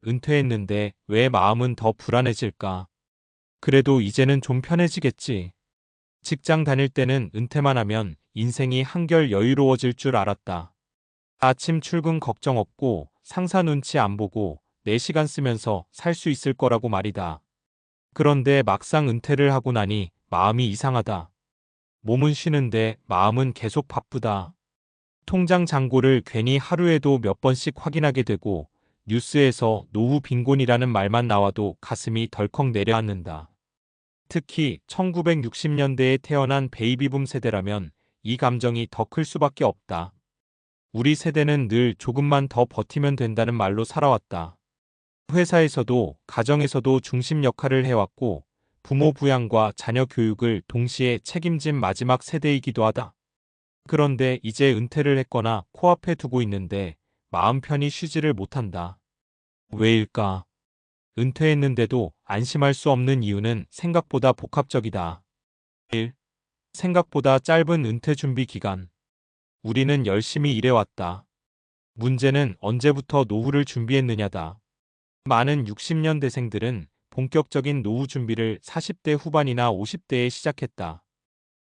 은퇴했는데 왜 마음은 더 불안해질까? 그래도 이제는 좀 편해지겠지. 직장 다닐 때는 은퇴만 하면 인생이 한결 여유로워질 줄 알았다. 아침 출근 걱정 없고 상사 눈치 안 보고 내 시간 쓰면서 살 수 있을 거라고 말이다. 그런데 막상 은퇴를 하고 나니 마음이 이상하다. 몸은 쉬는데 마음은 계속 바쁘다. 통장 잔고를 괜히 하루에도 몇 번씩 확인하게 되고 뉴스에서 노후 빈곤이라는 말만 나와도 가슴이 덜컥 내려앉는다. 특히 1960년대에 태어난 베이비붐 세대라면 이 감정이 더 클 수밖에 없다. 우리 세대는 늘 조금만 더 버티면 된다는 말로 살아왔다. 회사에서도 가정에서도 중심 역할을 해왔고 부모 부양과 자녀 교육을 동시에 책임진 마지막 세대이기도 하다. 그런데 이제 은퇴를 했거나 코앞에 두고 있는데 마음 편히 쉬지를 못한다. 왜일까? 은퇴했는데도 안심할 수 없는 이유는 생각보다 복합적이다. 1. 생각보다 짧은 은퇴 준비 기간. 우리는 열심히 일해왔다. 문제는 언제부터 노후를 준비했느냐다. 많은 60년대생들은 본격적인 노후 준비를 40대 후반이나 50대에 시작했다.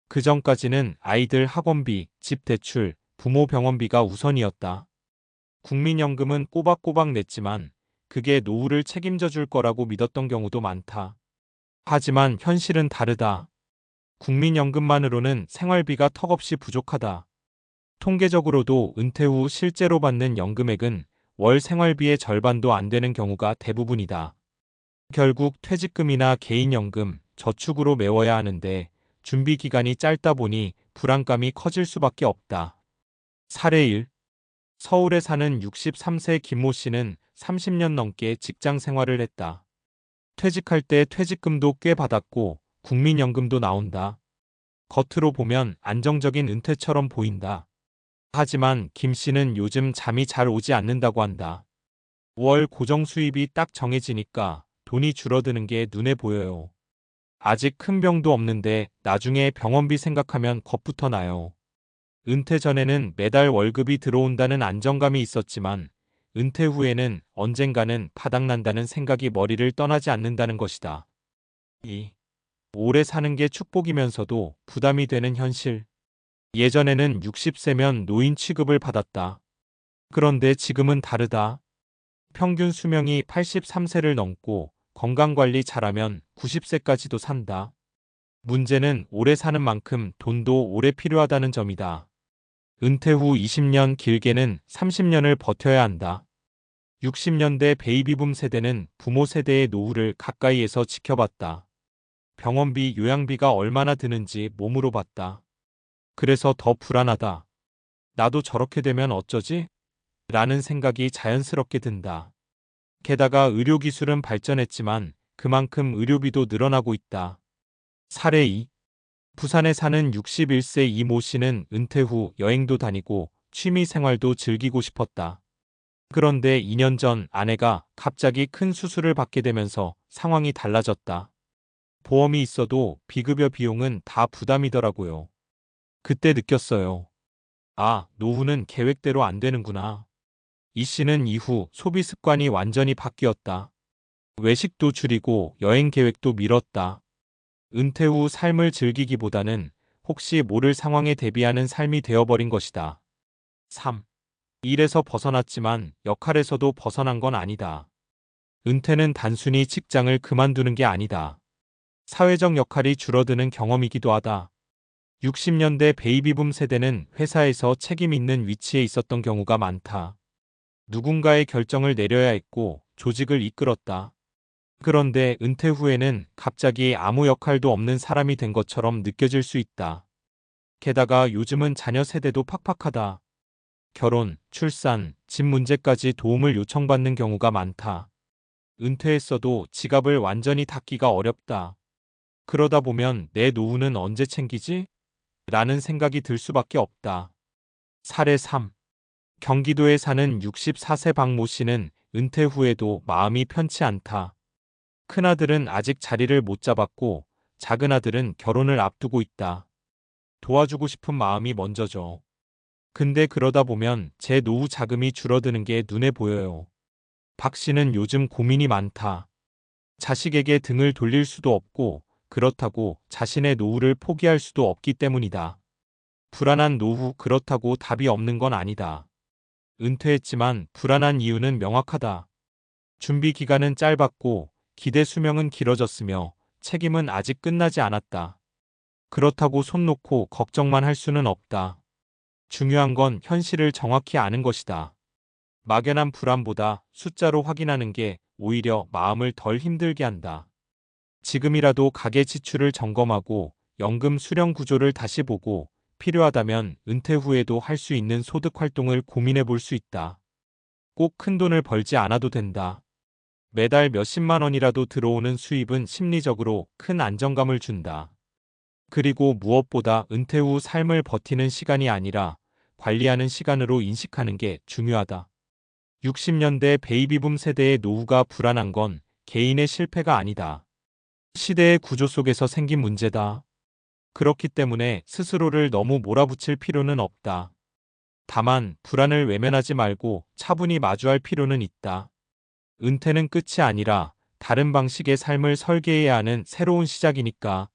그 전까지는 아이들 학원비, 집 대출, 부모 병원비가 우선이었다. 국민연금은 꼬박꼬박 냈지만 그게 노후를 책임져 줄 거라고 믿었던 경우도 많다. 하지만 현실은 다르다. 국민연금만으로는 생활비가 턱없이 부족하다. 통계적으로도 은퇴 후 실제로 받는 연금액은 월 생활비의 절반도 안 되는 경우가 대부분이다. 결국 퇴직금이나 개인연금, 저축으로 메워야 하는데 준비 기간이 짧다 보니 불안감이 커질 수밖에 없다. 사례 1. 서울에 사는 63세 김모 씨는 30년 넘게 직장 생활을 했다. 퇴직할 때 퇴직금도 꽤 받았고 국민연금도 나온다. 겉으로 보면 안정적인 은퇴처럼 보인다. 하지만 김 씨는 요즘 잠이 잘 오지 않는다고 한다. 월 고정 수입이 딱 정해지니까 돈이 줄어드는 게 눈에 보여요. 아직 큰 병도 없는데 나중에 병원비 생각하면 겁부터 나요. 은퇴 전에는 매달 월급이 들어온다는 안정감이 있었지만 은퇴 후에는 언젠가는 바닥난다는 생각이 머리를 떠나지 않는다는 것이다. 2. 오래 사는 게 축복이면서도 부담이 되는 현실. 예전에는 60세면 노인 취급을 받았다. 그런데 지금은 다르다. 평균 수명이 83세를 넘고 건강관리 잘하면 90세까지도 산다. 문제는 오래 사는 만큼 돈도 오래 필요하다는 점이다. 은퇴 후 20년 길게는 30년을 버텨야 한다. 60년대 베이비붐 세대는 부모 세대의 노후를 가까이에서 지켜봤다. 병원비, 요양비가 얼마나 드는지 몸으로 봤다. 그래서 더 불안하다. 나도 저렇게 되면 어쩌지? 라는 생각이 자연스럽게 든다. 게다가 의료기술은 발전했지만 그만큼 의료비도 늘어나고 있다. 사례 2. 부산에 사는 61세 이모 씨는 은퇴 후 여행도 다니고 취미 생활도 즐기고 싶었다. 그런데 2년 전 아내가 갑자기 큰 수술을 받게 되면서 상황이 달라졌다. 보험이 있어도 비급여 비용은 다 부담이더라고요. 그때 느꼈어요. 아, 노후는 계획대로 안 되는구나. 이 씨는 이후 소비 습관이 완전히 바뀌었다. 외식도 줄이고 여행 계획도 미뤘다. 은퇴 후 삶을 즐기기보다는 혹시 모를 상황에 대비하는 삶이 되어버린 것이다. 3. 일에서 벗어났지만 역할에서도 벗어난 건 아니다. 은퇴는 단순히 직장을 그만두는 게 아니다. 사회적 역할이 줄어드는 경험이기도 하다. 60년대 베이비붐 세대는 회사에서 책임 있는 위치에 있었던 경우가 많다. 누군가의 결정을 내려야 했고 조직을 이끌었다. 그런데 은퇴 후에는 갑자기 아무 역할도 없는 사람이 된 것처럼 느껴질 수 있다. 게다가 요즘은 자녀 세대도 팍팍하다. 결혼, 출산, 집 문제까지 도움을 요청받는 경우가 많다. 은퇴했어도 지갑을 완전히 닫기가 어렵다. 그러다 보면 내 노후는 언제 챙기지? 라는 생각이 들 수밖에 없다. 사례 3. 경기도에 사는 64세 박모 씨는 은퇴 후에도 마음이 편치 않다. 큰아들은 아직 자리를 못 잡았고 작은아들은 결혼을 앞두고 있다. 도와주고 싶은 마음이 먼저죠. 근데 그러다 보면 제 노후 자금이 줄어드는 게 눈에 보여요. 박 씨는 요즘 고민이 많다. 자식에게 등을 돌릴 수도 없고 그렇다고 자신의 노후를 포기할 수도 없기 때문이다. 불안한 노후 그렇다고 답이 없는 건 아니다. 은퇴했지만 불안한 이유는 명확하다. 준비 기간은 짧았고 기대 수명은 길어졌으며 책임은 아직 끝나지 않았다. 그렇다고 손 놓고 걱정만 할 수는 없다. 중요한 건 현실을 정확히 아는 것이다. 막연한 불안보다 숫자로 확인하는 게 오히려 마음을 덜 힘들게 한다. 지금이라도 가계 지출을 점검하고 연금 수령 구조를 다시 보고 필요하다면 은퇴 후에도 할 수 있는 소득 활동을 고민해 볼 수 있다. 꼭 큰 돈을 벌지 않아도 된다. 매달 몇십만 원이라도 들어오는 수입은 심리적으로 큰 안정감을 준다. 그리고 무엇보다 은퇴 후 삶을 버티는 시간이 아니라 관리하는 시간으로 인식하는 게 중요하다. 60년대 베이비붐 세대의 노후가 불안한 건 개인의 실패가 아니다. 시대의 구조 속에서 생긴 문제다. 그렇기 때문에 스스로를 너무 몰아붙일 필요는 없다. 다만 불안을 외면하지 말고 차분히 마주할 필요는 있다. 은퇴는 끝이 아니라 다른 방식의 삶을 설계해야 하는 새로운 시작이니까.